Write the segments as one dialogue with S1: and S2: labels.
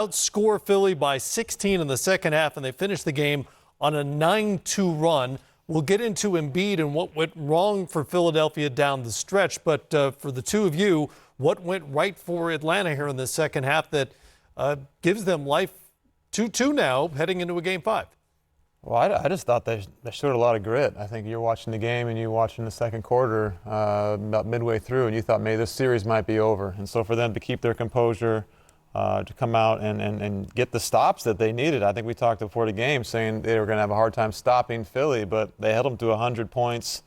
S1: outscore Philly by 16 in the second half, and they finished the game on a 9-2 run. We'll get into Embiid and what went wrong for Philadelphia down the stretch, but for the two of you, what went right for Atlanta here in the second half that gives them life 2-2 now heading into a Game 5?
S2: Well, I just thought they showed a lot of grit. I think you're watching the game and you're watching the second quarter about midway through, and you thought maybe this series might be over. And so for them to keep their composure, to come out and get the stops that they needed. I think we talked before the game saying they were going to have a hard time stopping Philly, but they held them to 100 points.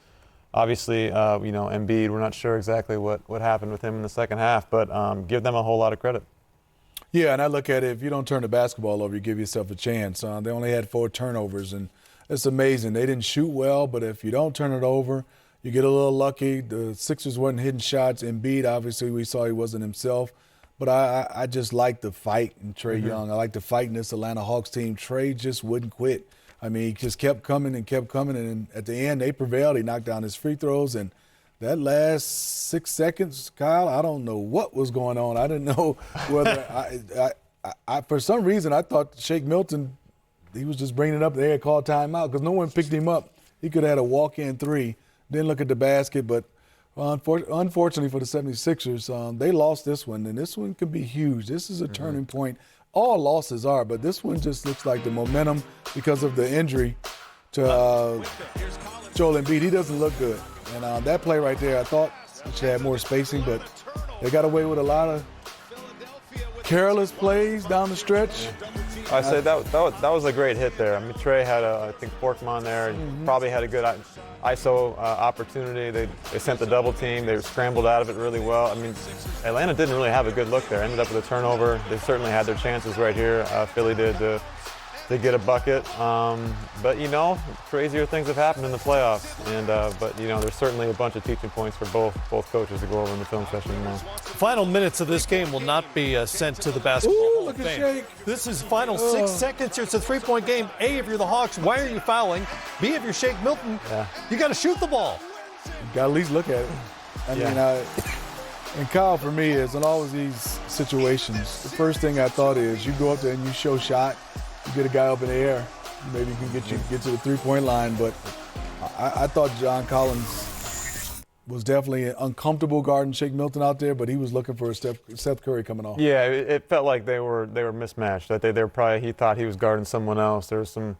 S2: Obviously, Embiid, we're not sure exactly what happened with him in the second half, but give them a whole lot of credit.
S3: Yeah, and I look at it, if you don't turn the basketball over, you give yourself a chance. They only had 4 turnovers, and it's amazing. They didn't shoot well, but if you don't turn it over, you get a little lucky. The Sixers wasn't hitting shots. Embiid, obviously, we saw he wasn't himself. But I just like the fight in Trey Young. I like the fight in this Atlanta Hawks team. Trey just wouldn't quit. I mean, he just kept coming, and at the end, they prevailed. He knocked down his free throws, and that last 6 seconds, Kyle, I don't know what was going on. I didn't know whether I for some reason, I thought Shaq Milton, he was just bringing it up. They had called timeout because no one picked him up. He could have had a walk-in 3. Didn't look at the basket, but unfortunately for the 76ers, they lost this one, and this one could be huge. This is a turning point. All losses are, but this one just looks like the momentum because of the injury to Joel Embiid. He doesn't look good. And that play right there, I thought it should have more spacing, but they got away with a lot of careless plays down the stretch.
S2: I say that was a great hit there. I mean, Trey had I think Forkman there, and probably had a good ISO opportunity. They sent the double team. They scrambled out of it really well. I mean, Atlanta didn't really have a good look there. Ended up with a turnover. They certainly had their chances right here. Philly did to get a bucket. But, crazier things have happened in the playoffs. And but, there's certainly a bunch of teaching points for both coaches to go over in the film session tomorrow.
S1: Final minutes of this game will not be sent to the Basketball Hall of Fame. This is final 6 seconds here. It's a 3-point game. A, if you're the Hawks, why are you fouling? B, if you're Shaq Milton, you got to shoot the ball.
S3: You got to at least look at it. I mean, and Kyle, for me, is in all of these situations, the first thing I thought is you go up there and you show shot. You get a guy up in the air, maybe you can get to the 3-point line. But I thought John Collins was definitely uncomfortable guarding Shaq Milton out there, but he was looking for a Seth Curry coming off.
S2: Yeah, it felt like they were mismatched. That he thought he was guarding someone else. There was some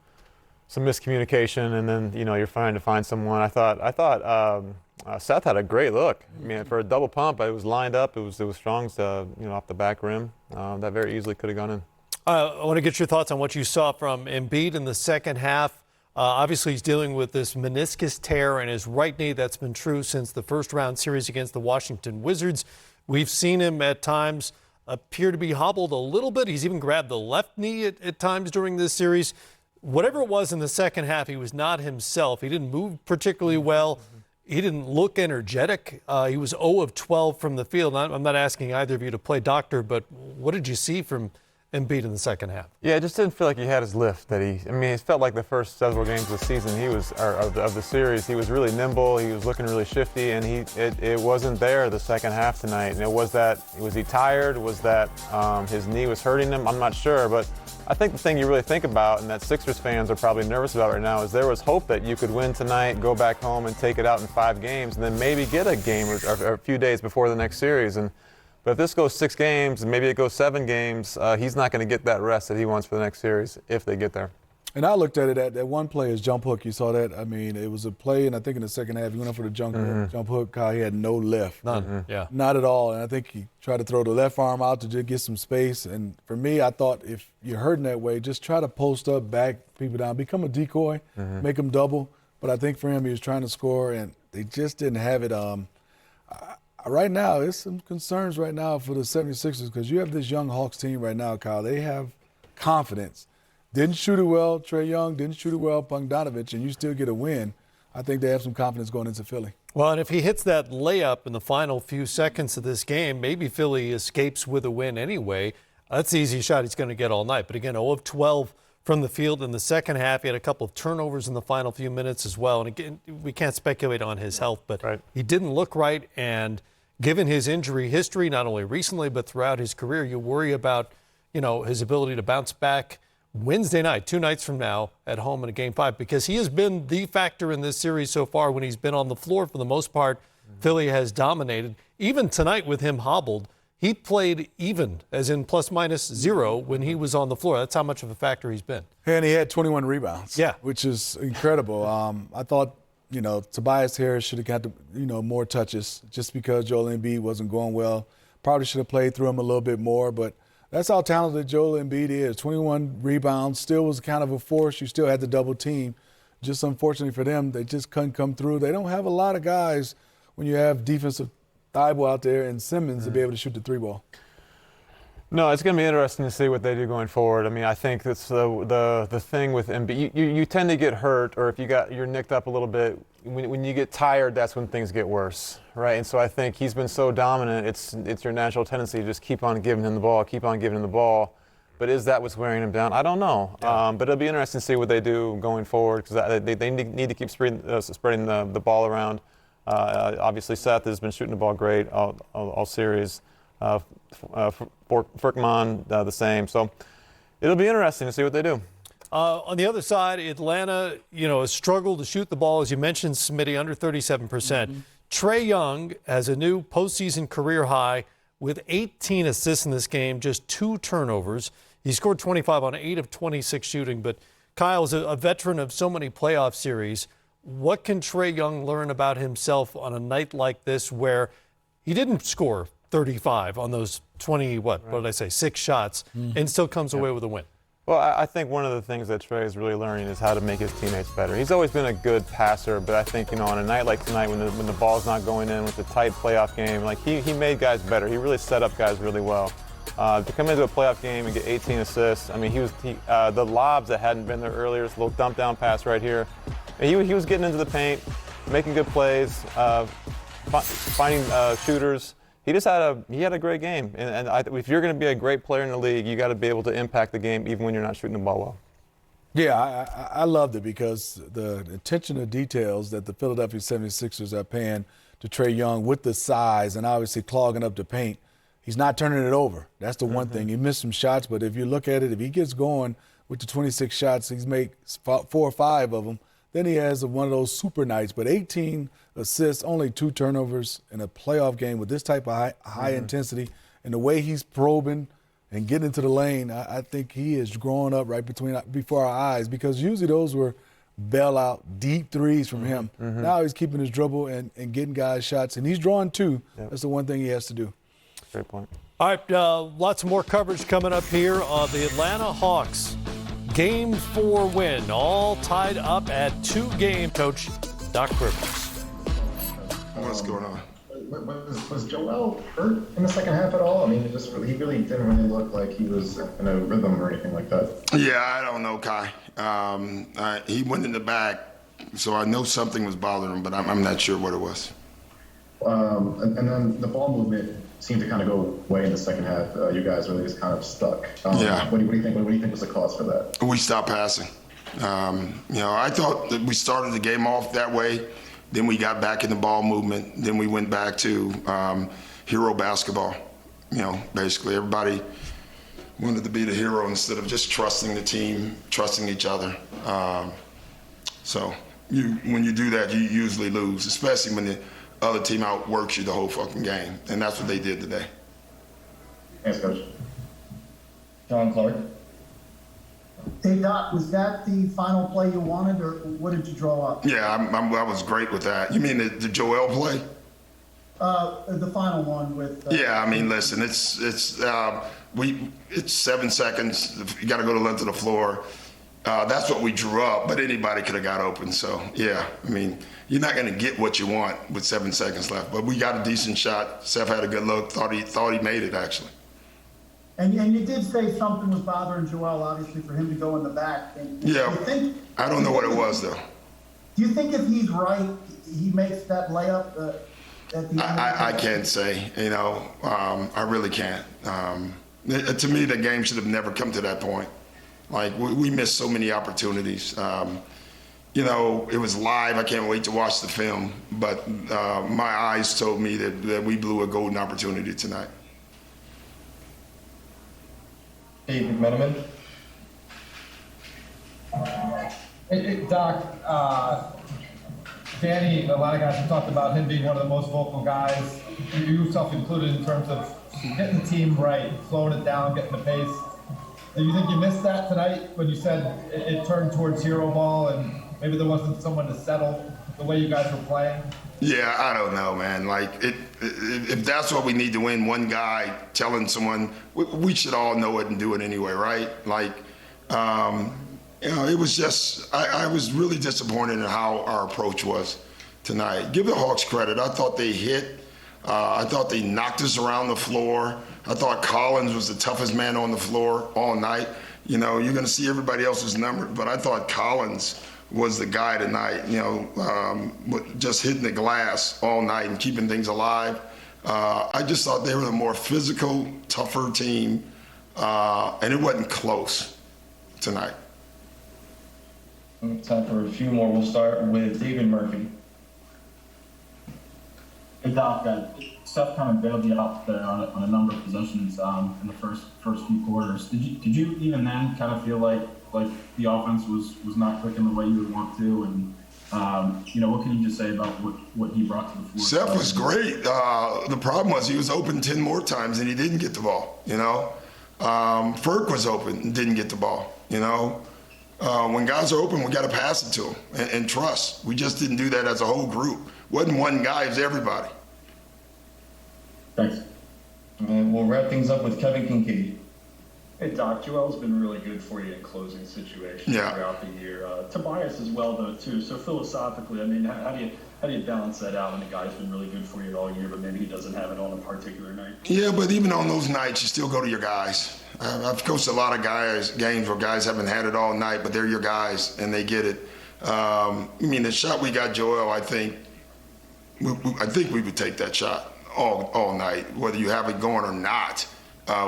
S2: miscommunication, and then you're trying to find someone. I thought Seth had a great look. I mean, for a double pump, it was lined up. It was strong, off the back rim. That very easily could have gone in.
S1: I want to get your thoughts on what you saw from Embiid in the second half. Obviously, he's dealing with this meniscus tear in his right knee. That's been true since the first-round series against the Washington Wizards. We've seen him at times appear to be hobbled a little bit. He's even grabbed the left knee at times during this series. Whatever it was in the second half, he was not himself. He didn't move particularly well. He didn't look energetic. He was 0 of 12 from the field. I'm not asking either of you to play doctor, but what did you see from Embiid in the second half? Yeah,
S2: it just didn't feel like he had his lift. It felt like the first several games of the season, of the series, he was really nimble. He was looking really shifty, and it wasn't there the second half tonight. And was he tired? Was that his knee was hurting him? I'm not sure, but I think the thing you really think about, and that Sixers fans are probably nervous about right now, is there was hope that you could win tonight, go back home, and take it out in 5 games, and then maybe get a game or a few days before the next series. But if this goes 6 games, and maybe it goes 7 games, he's not going to get that rest that he wants for the next series if they get there.
S3: And I looked at it, that one play is jump hook. You saw that? I mean, it was a play, and I think in the second half, he went up for the jump hook. Kyle, he had no lift.
S1: None, yeah.
S3: Not at all. And I think he tried to throw the left arm out to just get some space. And for me, I thought if you're hurting that way, just try to post up, back people down, become a decoy, make them double. But I think for him, he was trying to score, and they just didn't have it. Right now, there's some concerns right now for the 76ers because you have this young Hawks team right now, Kyle. They have confidence. Didn't shoot it well, Trey Young. Didn't shoot it well, Bogdanovich, and you still get a win. I think they have some confidence going into Philly.
S1: Well, and if he hits that layup in the final few seconds of this game, maybe Philly escapes with a win anyway. That's the easy shot he's going to get all night. But again, 0 of 12 from the field in the second half. He had a couple of turnovers in the final few minutes as well. And again, we can't speculate on his health, but he didn't look right. And given his injury history, not only recently but throughout his career, you worry about his ability to bounce back Wednesday night, 2 nights from now, at home in a Game 5, because he has been the factor in this series so far. When he's been on the floor for the most part, Philly has dominated. Even tonight with him hobbled, he played even, as in ±0, when he was on the floor. That's how much of a factor he's been.
S3: And he had 21 rebounds,
S1: yeah,
S3: which is incredible. I thought, Tobias Harris should have got more touches just because Joel Embiid wasn't going well. Probably should have played through him a little bit more, but that's how talented Joel Embiid is. 21 rebounds, still was kind of a force. You still had the double team. Just unfortunately for them, they just couldn't come through. They don't have a lot of guys when you have defensive Thibault out there and Simmons to be able to shoot the 3-ball.
S2: No, it's going to be interesting to see what they do going forward. I mean, I think that's the thing with Embiid. You tend to get hurt, or if you're nicked up a little bit, when you get tired, that's when things get worse, right? And so I think he's been so dominant, it's your natural tendency to just keep on giving him the ball, But is that what's wearing him down? I don't know. Yeah. But it'll be interesting to see what they do going forward, because they need to keep spreading the ball around. Obviously, Seth has been shooting the ball great all series. Furkman, the same. So it'll be interesting to see what they do.
S1: On the other side, Atlanta, has struggled to shoot the ball, as you mentioned, Smitty, under 37%. Mm-hmm. Trey Young has a new postseason career high with 18 assists in this game, just 2 turnovers. He scored 25 on 8 of 26 shooting. But Kyle is a veteran of so many playoff series. What can Trey Young learn about himself on a night like this, where he didn't score 35 on those 6 shots, and still comes away with a win?
S2: Well, I think one of the things that Trey is really learning is how to make his teammates better. He's always been a good passer, but I think, on a night like tonight, when the ball's not going in with a tight playoff game, he made guys better. He really set up guys really well. To come into a playoff game and get 18 assists, I mean, the lobs that hadn't been there earlier, this little dump down pass right here, he was getting into the paint, making good plays, finding shooters. He had a great game, and if you're going to be a great player in the league, you got to be able to impact the game even when you're not shooting the ball well.
S3: Yeah, I loved it, because the attention to details that the Philadelphia 76ers are paying to Trey Young with the size and obviously clogging up the paint, he's not turning it over. That's the one thing. He missed some shots, but if you look at it, if he gets going with the 26 shots, he's made 4 or 5 of them. Then he has one of those super nights. But 18 assists, only 2 turnovers in a playoff game with this type of high intensity, and the way he's probing and getting into the lane, I think he is growing up right before our eyes, because usually those were bailout deep threes from him. Now he's keeping his dribble and getting guys shots, and he's drawing 2. Yep. That's the one thing he has to do.
S2: Great point.
S1: All right, lots more coverage coming up here on the Atlanta Hawks. Game 4 win, all tied up at 2 games. Coach Doc Rivers.
S4: What's going on?
S5: Was Joel hurt in the second half at all? I mean, he really didn't really look like he was in a rhythm or anything like that.
S4: Yeah, I don't know, Kai. He went in the back, so I know something was bothering him, but I'm not sure what it was.
S5: And then the ball movement seemed to kind of go away in the second half. You guys really just kind of stuck.
S4: Yeah.
S5: What do you think? What do you think was the cause for that?
S4: We stopped passing. I thought that we started the game off that way. Then we got back in the ball movement. Then we went back to hero basketball. Basically everybody wanted to be the hero instead of just trusting the team, trusting each other. So when you do that, you usually lose, especially when the other team outworks you the whole fucking game. And that's what they did today.
S5: Thanks, Coach. John Clark.
S6: Hey, Doc, was that the final play you wanted, or what did you draw up?
S4: Yeah, I was great with that. You mean the Joel play?
S6: The final one with...
S4: Yeah, I mean, listen, it's 7 seconds. You got to go to the length of the floor. That's what we drew up, but anybody could have got open. So, yeah, I mean, you're not going to get what you want with 7 seconds left. But we got a decent shot. Seth had a good look. Thought he made it, actually.
S6: And you did say something was bothering Joel, obviously, for him to go in the back. And
S4: yeah, I don't know what it was, though.
S6: Do you think if he's right, he makes that layup at the end?
S4: I can't say. I really can't. To me, the game should have never come to that point. Like, we missed so many opportunities. It was live. I can't wait to watch the film. But my eyes told me that we blew a golden opportunity tonight.
S7: Dave McMillan.
S8: Hey, Doc, Danny, a lot of guys have talked about him being one of the most vocal guys, you yourself included, in terms of getting the team right, slowing it down, getting the pace. Do you think you missed that tonight when you said it turned towards hero ball and maybe there wasn't someone to settle the way you guys were playing?
S4: Yeah, I don't know, man. Like, if that's what we need to win, one guy telling someone, we should all know it and do it anyway, right? Like, it was just, I was really disappointed in how our approach was tonight. Give the Hawks credit. I thought they hit. I thought they knocked us around the floor. I thought Collins was the toughest man on the floor all night. You're going to see everybody else's numbers, but I thought Collins was the guy tonight, just hitting the glass all night and keeping things alive. I just thought they were the more physical, tougher team, and it wasn't close tonight.
S7: Time for a few more. We'll start with David Murphy.
S9: Hey Doc, Steph kind of bailed you out there on a number of possessions in the first few quarters. Did you even then kind of feel like the offense was not clicking the way you would want to? And what can you just say about what he brought to the floor?
S4: Steph was great. The problem was he was open 10 more times and he didn't get the ball. Ferk was open and didn't get the ball. When guys are open, we got to pass it to them and trust. We just didn't do that as a whole group. Wasn't one guy, it was everybody.
S9: Thanks.
S7: And we'll wrap things up with Kevin Kincaid.
S10: Hey Doc, Joel's been really good for you in closing situations throughout the year. Tobias as well though too. So philosophically, I mean, how do you balance that out when the guy's been really good for you all year, but maybe he doesn't have it on a particular night?
S4: Yeah, but even on those nights, you still go to your guys. I've coached a lot of games where guys haven't had it all night, but they're your guys and they get it. The shot we got Joel, I think we would take that shot all night, whether you have it going or not.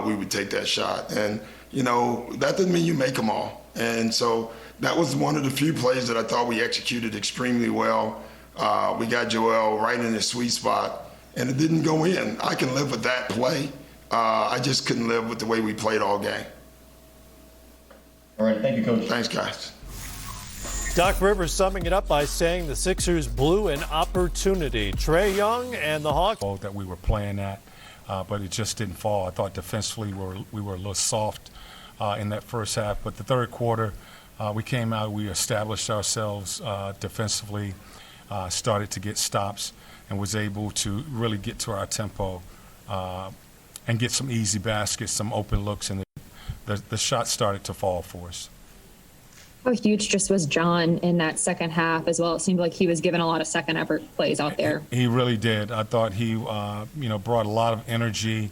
S4: We would take that shot. And, that doesn't mean you make them all. And so that was one of the few plays that I thought we executed extremely well. We got Joel right in his sweet spot, and it didn't go in. I can live with that play. I just couldn't live with the way we played all game.
S7: All right, thank you, Coach.
S4: Thanks, guys.
S1: Doc Rivers summing it up by saying the Sixers blew an opportunity. Trey Young and the Hawks.
S11: That we were playing at. But it just didn't fall. I thought defensively we were a little soft in that first half. But the third quarter, we came out, we established ourselves defensively, started to get stops, and was able to really get to our tempo and get some easy baskets, some open looks, and the shots started to fall for us.
S12: How huge just was John in that second half as well? It seemed like he was given a lot of second effort plays out there.
S11: He really did. I thought he, brought a lot of energy,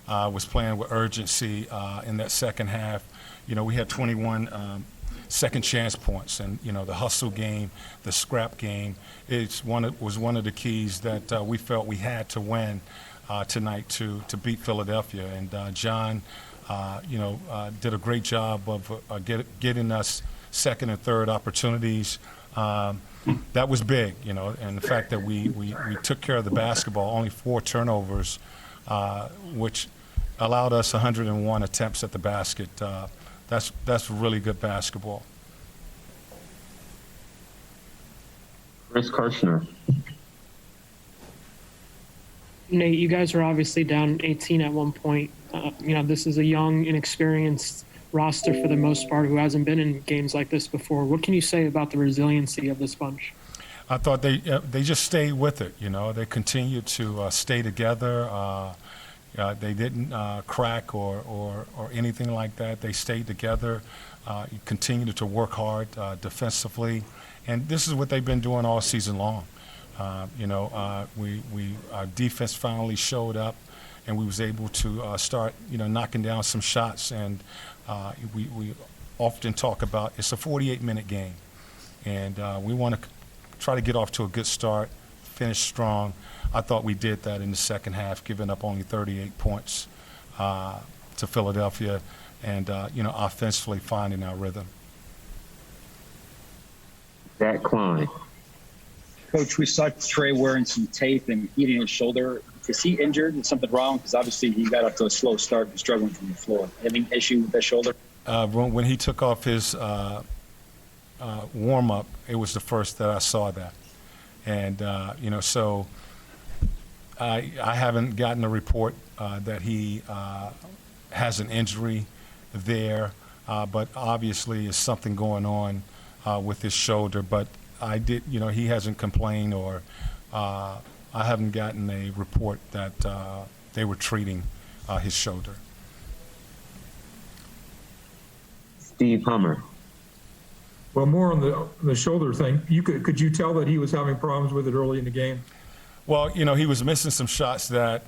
S11: was playing with urgency in that second half. We had 21 second chance points, and the hustle game, the scrap game, was one of the keys that we felt we had to win tonight to beat Philadelphia. And John, did a great job of getting us second and third opportunities. That was big, and the fact that we took care of the basketball, only 4 turnovers, which allowed us 101 attempts at the basket. That's really good basketball.
S13: Chris Kirshner.
S14: Nate, you guys were obviously down 18 at one point. This is a young, inexperienced roster for the most part who hasn't been in games like this before. What can you say about the resiliency of this bunch?
S11: I thought they just stayed with it. They continued to stay together. They didn't crack or anything like that. They stayed together, continued to work hard defensively, and this is what they've been doing all season long. Our defense finally showed up, and we was able to start knocking down some shots. And we often talk about it's a 48-minute game, and we want to try to get off to a good start, finish strong. I thought we did that in the second half, giving up only 38 points to Philadelphia, and offensively finding our rhythm.
S13: Zach Klein.
S15: Coach, we saw Trey wearing some tape and eating his shoulder. Is he injured? Is something wrong? Because obviously he got off to a slow start and struggling from the floor. Any issue with that shoulder?
S11: When he took off his warm-up, it was the first that I saw that. And, so I haven't gotten a report that he has an injury there, but obviously there's something going on with his shoulder. But he hasn't complained, or I haven't gotten a report that they were treating his shoulder.
S13: Steve Hummer.
S16: Well, more on the shoulder thing. Could you tell that he was having problems with it early in the game?
S11: Well, he was missing some shots that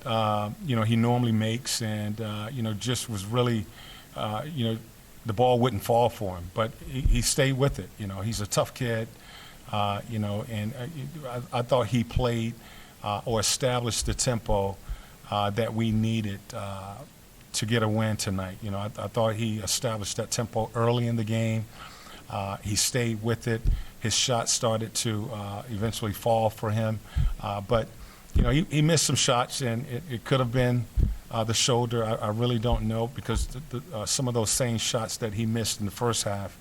S11: he normally makes, and just was really, the ball wouldn't fall for him. But he stayed with it. He's a tough kid. And I thought he played or established the tempo that we needed to get a win tonight. I thought he established that tempo early in the game. He stayed with it. His shot started to eventually fall for him. But, he missed some shots, and it could have been the shoulder. I really don't know, because some of those same shots that he missed in the first half,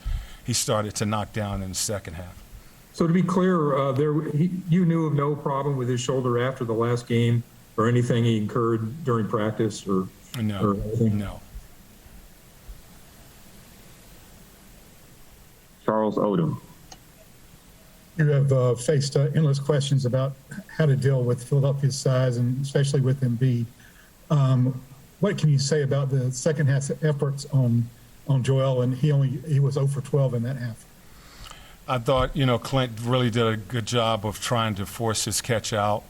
S11: he started to knock down in the second half.
S16: So to be clear, you knew of no problem with his shoulder after the last game, or anything he incurred during practice, or anything?
S11: No.
S13: Charles Odom.
S17: You have faced endless questions about how to deal with Philadelphia's size, and especially with Embiid. What can you say about the second half efforts on Joel? And he was 0 for 12 in that half.
S11: I thought, Clint really did a good job of trying to force his catch out.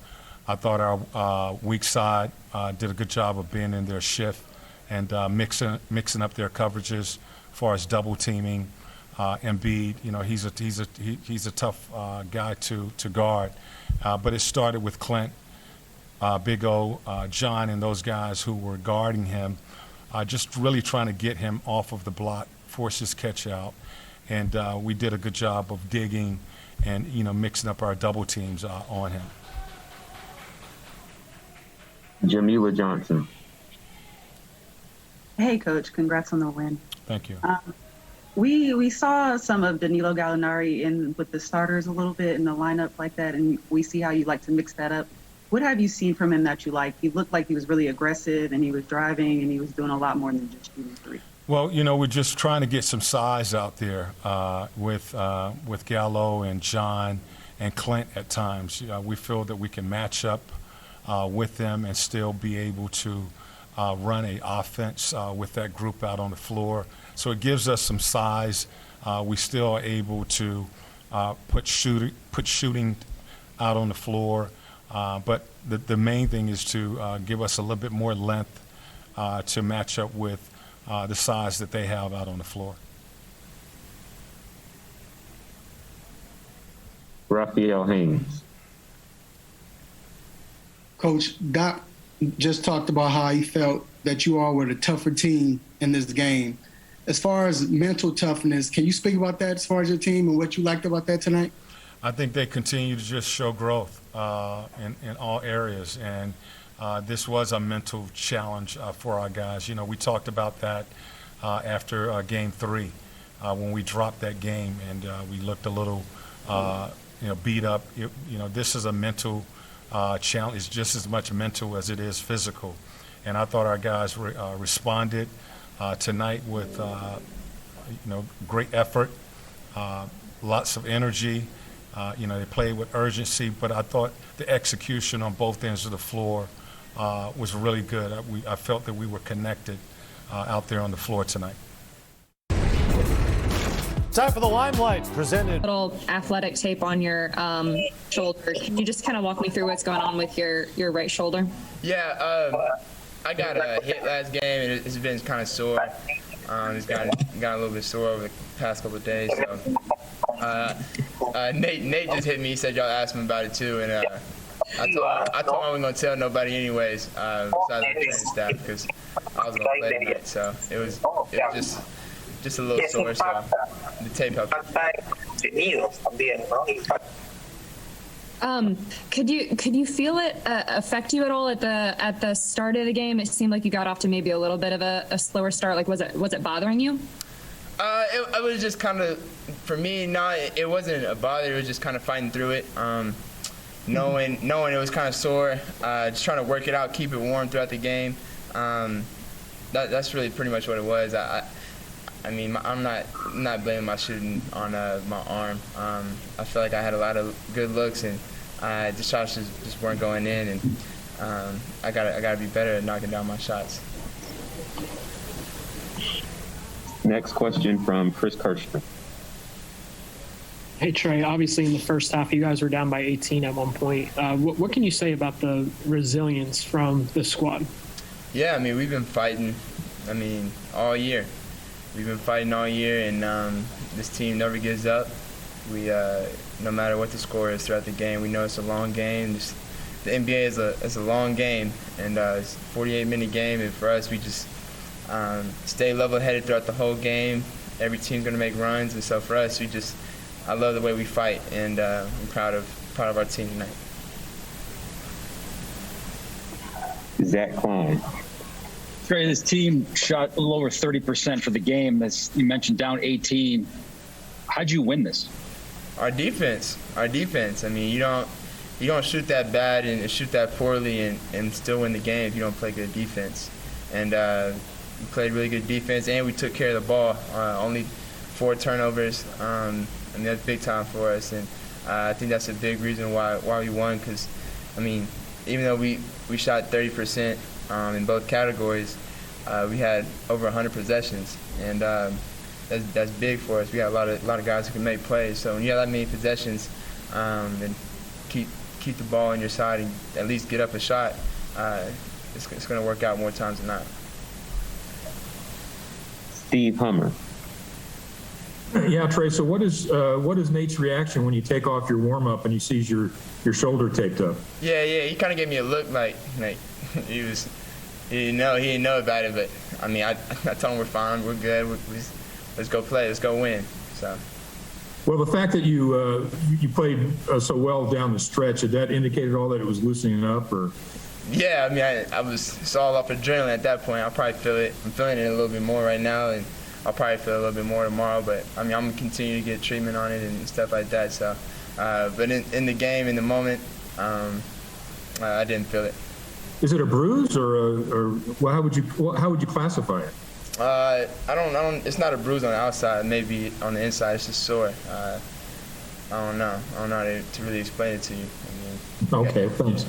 S11: I thought our weak side did a good job of being in their shift and mixing up their coverages as far as double teaming. Embiid, he's a tough guy to guard. But it started with Clint, Big O, John, and those guys who were guarding him, just really trying to get him off of the block, force his catch out. And we did a good job of digging and, mixing up our double teams on him.
S13: Jamila Johnson.
S18: Hey, Coach. Congrats on the win.
S11: Thank you.
S18: We saw some of Danilo Gallinari with the starters a little bit in the lineup like that, and we see how you like to mix that up. What have you seen from him that you like? He looked like he was really aggressive, and he was driving, and he was doing a lot more than just shooting three.
S11: Well, we're just trying to get some size out there with Gallo and John and Clint at times. We feel that we can match up with them and still be able to run an offense with that group out on the floor. So it gives us some size. We still are able to put shooting out on the floor. But the main thing is to give us a little bit more length to match up with the size that they have out on the floor.
S13: Raphael Haynes.
S19: Coach, Doc just talked about how he felt that you all were the tougher team in this game. As far as mental toughness, can you speak about that as far as your team and what you liked about that tonight?
S11: I think they continue to just show growth in all areas. And this was a mental challenge for our guys. We talked about that after Game 3 when we dropped that game and we looked a little, beat up. This is a mental challenge. It's just as much mental as it is physical. And I thought our guys responded tonight with, great effort, lots of energy. They played with urgency, but I thought the execution on both ends of the floor was really good. I felt that we were connected out there on the floor tonight.
S1: Time for the Limelight, presented.
S12: Little athletic tape on your shoulder. Can you just kind of walk me through what's going on with your right shoulder?
S20: Yeah, I got hit last game, and it's been kind of sore. It's gotten a little bit sore over the past couple of days. So Nate just hit me. He said y'all asked him about it too, and I told him I wasn't gonna tell nobody anyways, besides the training staff, because I was gonna play tonight. So it was just a little sore. So the tape helped.
S12: Could you feel it affect you at all at the start of the game? It seemed like you got off to maybe a little bit of a slower start. Like, was it bothering you?
S20: It was just kind of, for me, it wasn't a bother. It was just kind of fighting through it. Knowing it was kind of sore, just trying to work it out, keep it warm throughout the game. That's really pretty much what it was. I mean, I'm not blaming my shooting on my arm. I feel like I had a lot of good looks, and the shots just weren't going in, and I gotta be better at knocking down my shots.
S13: Next question from Chris Kirschner.
S14: Hey, Trey, obviously in the first half, you guys were down by 18 at one point. What can you say about the resilience from the squad?
S20: Yeah, I mean, we've been fighting, all year. We've been fighting all year, and this team never gives up. We, no matter what the score is throughout the game, we know it's a long game. The NBA is a long game, and it's a 48-minute game, and for us, we just stay level-headed throughout the whole game. Every team's gonna make runs, and so for us, I love the way we fight, and I'm proud of our team tonight.
S13: Zach Klein.
S15: Trey, this team shot a little over 30% for the game. As you mentioned, down 18. How'd you win this?
S20: Our defense. I mean, you don't shoot that bad and shoot that poorly and still win the game if you don't play good defense. And we played really good defense, and we took care of the ball. Only 4 turnovers. That's big time for us, and I think that's a big reason why we won. Because, I mean, even though we shot 30% in both categories, we had over 100 possessions, and that's big for us. We got a lot of guys who can make plays. So when you have that many possessions, and keep the ball on your side and at least get up a shot, it's going to work out more times than not.
S13: Steve Hummer.
S16: Yeah, Trey. So what is Nate's reaction when you take off your warm up and he sees your shoulder taped up?
S20: Yeah. He kind of gave me a look like he didn't know about it. But I mean, I told him we're fine, we're good. Let's go play, let's go win. So.
S16: Well, the fact that you played so well down the stretch, did that indicate at all that it was loosening up, or?
S20: Yeah, I mean, it's all off adrenaline at that point. I'll probably feel it. I'm feeling it a little bit more right now, and I'll probably feel a little bit more tomorrow. But I mean, I'm gonna continue to get treatment on it and stuff like that. So, but in the game, in the moment, I didn't feel it.
S16: Is it a bruise or well, how would you classify it?
S20: I don't. It's not a bruise on the outside. Maybe on the inside, it's just sore. I don't know. I don't know how to really explain it to you. I mean,
S16: okay, thanks.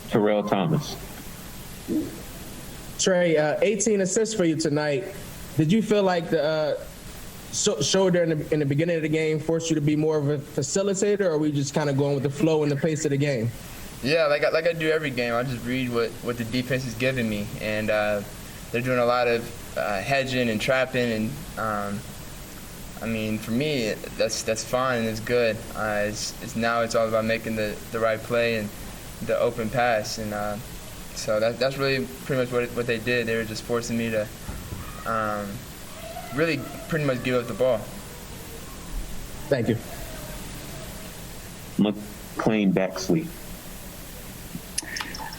S13: Terrell Thomas.
S21: Trey, 18 assists for you tonight. Did you feel like the shoulder in the beginning of the game forced you to be more of a facilitator, or are we just kind of going with the flow and the pace of the game?
S20: Yeah, like I do every game. I just read what the defense is giving me, and they're doing a lot of hedging and trapping, and I mean, for me, that's fine and it's good. It's all about making the right play and the open pass, and so that's really pretty much what they did. They were just forcing me to really pretty much give up the ball.
S21: Thank you.
S13: McClain Baxley.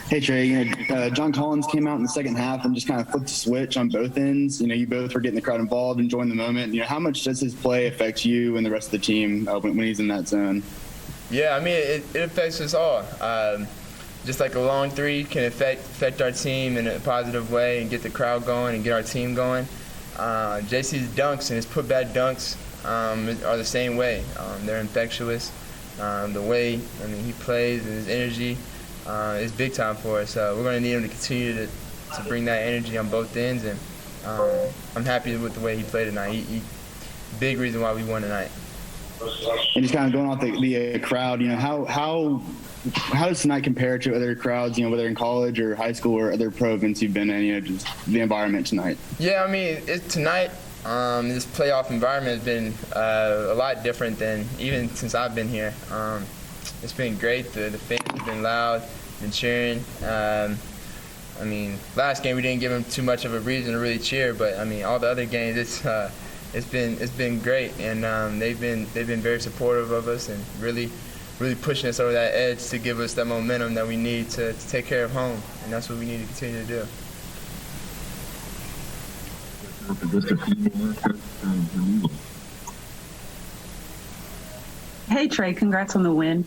S22: Hey Trey, John Collins came out in the second half and just kind of flipped the switch on both ends. You both were getting the crowd involved, enjoying the moment. How much does his play affect you and the rest of the team when he's in that zone?
S20: Yeah, I mean, it affects us all. Just like a long three can affect our team in a positive way and get the crowd going and get our team going. JC's dunks and his putback dunks are the same way. They're infectious. The way he plays and his energy is big time for us. We're going to need him to continue to bring that energy on both ends, and I'm happy with the way he played tonight. He big reason why we won tonight.
S22: And just kind of going off the crowd, how does tonight compare to other crowds, whether in college or high school or other pro events you've been in, just the environment tonight?
S20: Yeah, I mean, tonight, this playoff environment has been a lot different than even since I've been here. It's been great. The fans have been loud, been cheering. I mean, last game we didn't give them too much of a reason to really cheer, but I mean, all the other games, it's been great, and they've been very supportive of us and really really pushing us over that edge to give us that momentum that we need to take care of home, and that's what we need to continue to do.
S18: Hey Trey, congrats on the win.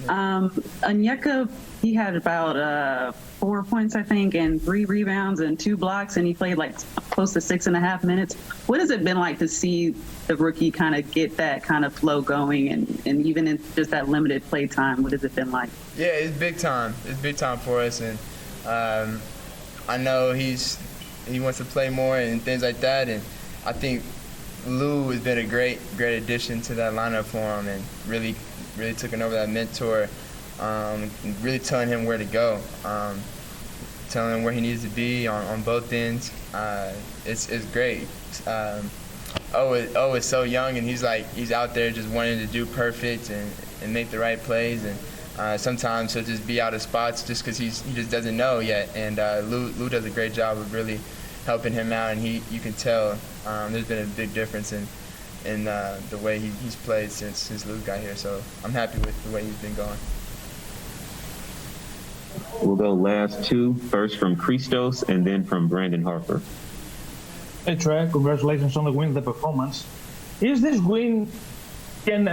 S18: Onyeka, he had about 4 points, I think, and 3 rebounds and 2 blocks, and he played like close to 6.5 minutes. What has it been like to see the rookie kind of get that kind of flow going, and even in just that limited play time, what has it been like?
S20: Yeah, it's big time. It's big time for us, and I know he wants to play more and things like that, and I think Lou has been a great addition to that lineup for him, and really taking over that mentor, really telling him where to go, telling him where he needs to be on both ends. It's great. Is so young, and he's out there just wanting to do perfect and make the right plays, and sometimes he'll just be out of spots just because he just doesn't know yet. And Lou does a great job of really helping him out, and you can tell there's been a big difference in the way he's played since Lou got here. So I'm happy with the way he's been going.
S13: We'll go last 2, first from Christos and then from Brandon Harper.
S2: Hey Trey, congratulations on the win, the performance. Is this win, can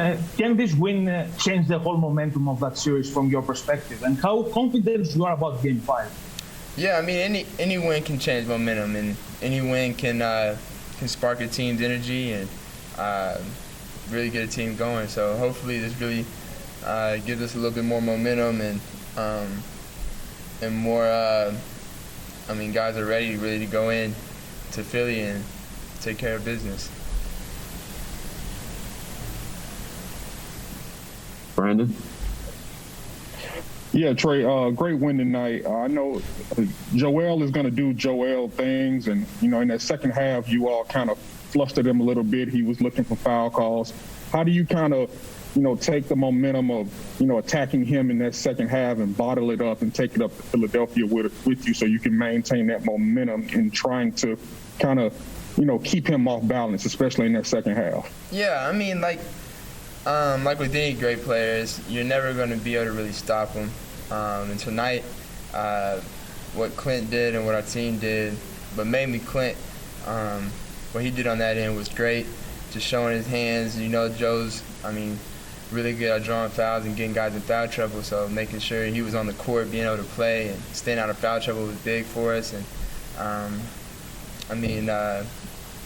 S2: this win change the whole momentum of that series from your perspective? And how confident you are about Game 5?
S20: Yeah, I mean, any win can change momentum, and any win can spark a team's energy and really get a team going. So hopefully this really gives us a little bit more momentum and more. I mean, guys are ready to go in to Philly and take care of business.
S13: Brandon?
S3: Yeah, Trey, great win tonight. I know Joel is going to do Joel things, and, in that second half, you all kind of flustered him a little bit. He was looking for foul calls. How do you kind of, take the momentum of, attacking him in that second half and bottle it up and take it up to Philadelphia with you so you can maintain that momentum in trying to kind of, keep him off balance, especially in that second half?
S20: Yeah, I mean, like with any great players, you're never going to be able to really stop them. And tonight, what Clint did and what our team did, but mainly Clint, what he did on that end was great. Just showing his hands. Joe's, really good at drawing fouls and getting guys in foul trouble. So making sure he was on the court, being able to play and staying out of foul trouble was big for us. And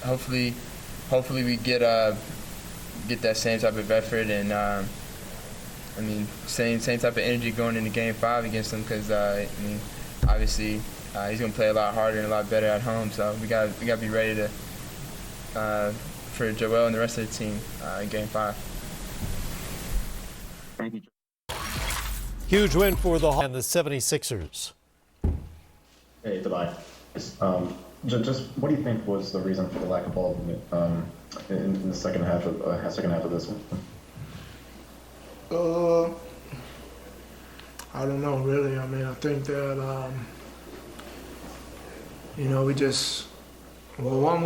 S20: hopefully we get that same type of effort and same type of energy going into Game 5 against them, because obviously he's gonna play a lot harder and a lot better at home. So we gotta be ready to for Joel and the rest of the team in Game 5.
S13: Thank you.
S1: Huge win for the Hawks and the 76ers.
S5: Hey, Tobias. Just what do you think was the reason for the lack of ball movement in the second half of this one?
S23: I don't know, really. I think that we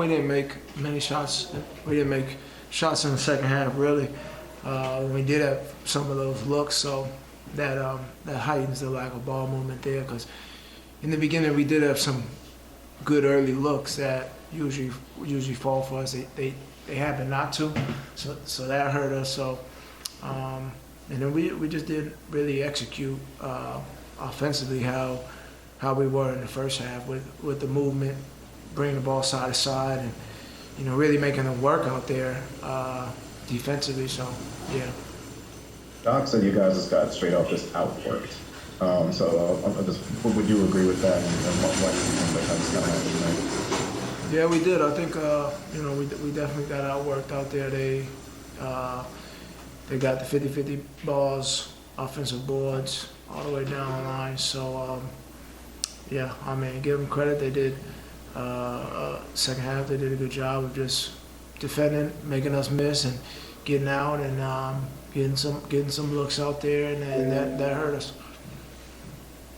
S23: didn't make many shots. We didn't make shots in the second half, really. We did have some of those looks, so that heightens the lack of ball movement there. Because in the beginning, we did have some good early looks that usually fall for us. They happen not to, so that hurt us. So, and then we just didn't really execute offensively how we were in the first half with the movement, bringing the ball side to side, and really making them work out there defensively. So, yeah.
S5: Doc said you guys just got straight off just outworked. Would you agree with that? And what do you think that kind of happened tonight?
S23: Yeah, we did. I think we definitely got outworked out there. They got the 50-50 balls, offensive boards, all the way down the line. So yeah, give them credit. They did. Second half, they did a good job of just defending, making us miss, and getting out and getting some looks out there, and that hurt us.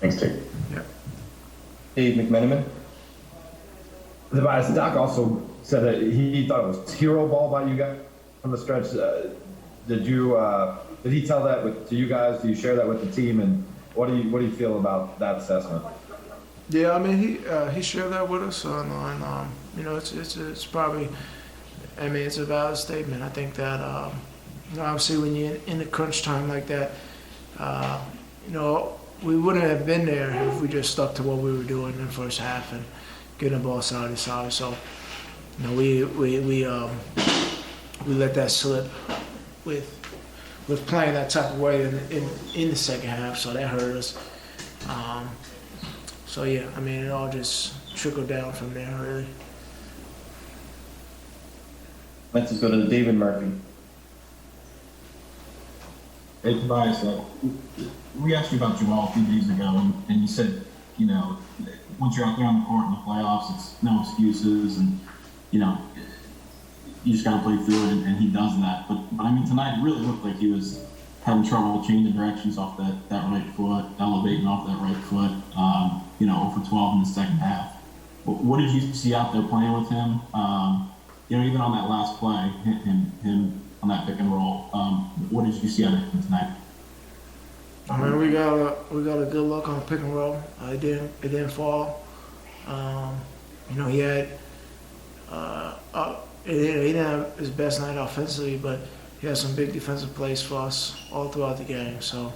S5: Thanks, Tate.
S23: Yeah.
S7: Hey, McMillan.
S8: Doc also said that he thought it was hero ball by you guys on the stretch.
S6: Did he tell that to you guys? Do you share that with the team? And what do you feel about that assessment?
S23: Yeah, I mean, he shared that with us, and you know, it's probably, I mean, it's a valid statement. I think that you know, obviously when you're in the crunch time like that, you know, we wouldn't have been there if we just stuck to what we were doing in the first half and getting the ball side to side. So, you know, we let that slip with playing that type of way in the second half, so that hurt us. So yeah, I mean, it all just trickled down from there, really.
S6: Let's just go to David Murphy.
S9: Hey, Tobias, we asked you about Jamal a few days ago, and you said, you know, once you're out there on the court in the playoffs, it's no excuses, and, you know, you just got to play through it, and he does that. But I mean, tonight it really looked like he was having trouble changing directions off that right foot, elevating off that right foot, you know, 0 for 12 in the second half. What did you see out there playing with him? You know, even on that last play, him on that pick and roll, what did you see out of him tonight?
S23: I mean, we got a good look on the pick and roll. It didn't fall. You know, he had he didn't have his best night offensively, but he had some big defensive plays for us all throughout the game. So,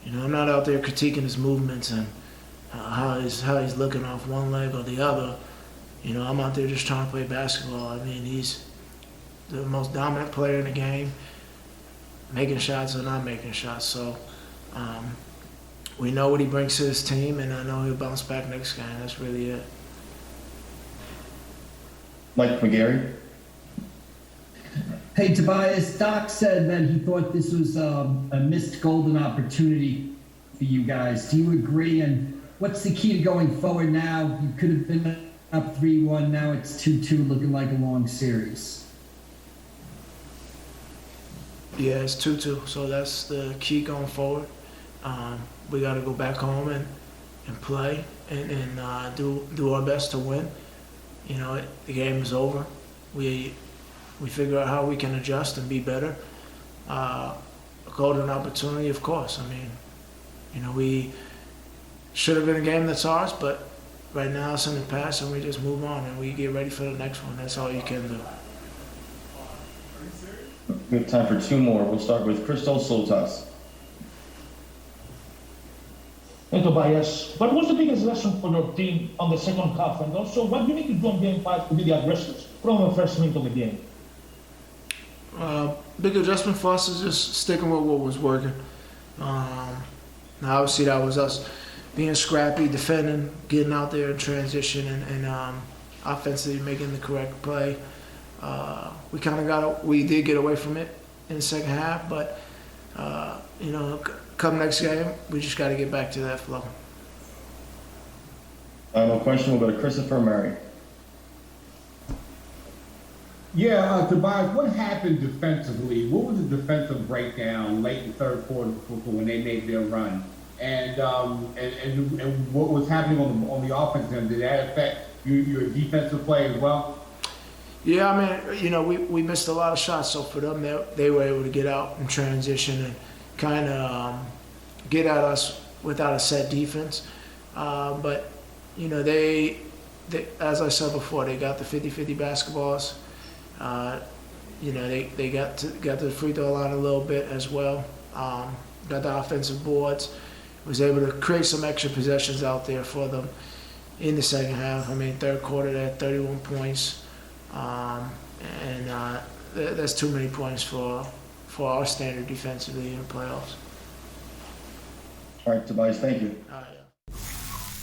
S23: you know, I'm not out there critiquing his movements and how he's looking off one leg or the other. You know, I'm out there just trying to play basketball. I mean, he's the most dominant player in the game, making shots or not making shots. So we know what he brings to his team, and I know he'll bounce back next game. That's really it.
S6: Mike McGarry.
S10: Hey, Tobias, Doc said that he thought this was a missed golden opportunity for you guys. Do you agree? And what's the key to going forward now? You could have been up 3-1. Now it's 2-2, looking like a long series.
S23: Yeah, it's 2-2. So that's the key going forward. We got to go back home and play and do our best to win. You know, the game is over. We figure out how we can adjust and be better. A golden opportunity, of course. I mean, you know, we should have been a game that's ours, but right now it's in the past, and we just move on and we get ready for the next one. That's all you can do.
S6: We have time for two more. We'll start with Christos Soltas.
S2: Hey, Tobias, what was the biggest lesson for your team on the second half? And also, what do you need to do in Game 5 to be the aggressors from the first minute of the game?
S23: Big adjustment for us is just sticking with what was working. Now, obviously, that was us being scrappy, defending, getting out there in transition, and offensively making the correct play. We did get away from it in the second half, but you know, come next game, we just got to get back to that flow.
S6: Final question, we'll go to Christopher Murray.
S24: Yeah, Tobias, what happened defensively? What was the defensive breakdown late in the third quarter when they made their run? And what was happening on the offense end? Did that affect your defensive play as well?
S23: Yeah, I mean, you know, we missed a lot of shots, so for them, they were able to get out and transition and kind of get at us without a set defense. But, you know, they, as I said before, they got the 50-50 basketballs. You know, they got to the free throw line a little bit as well. Got the offensive boards. Was able to create some extra possessions out there for them in the second half. I mean, third quarter, they had 31 points. That's too many points for our standard defensively in the playoffs.
S6: All right, Tobias, thank you.
S23: All right.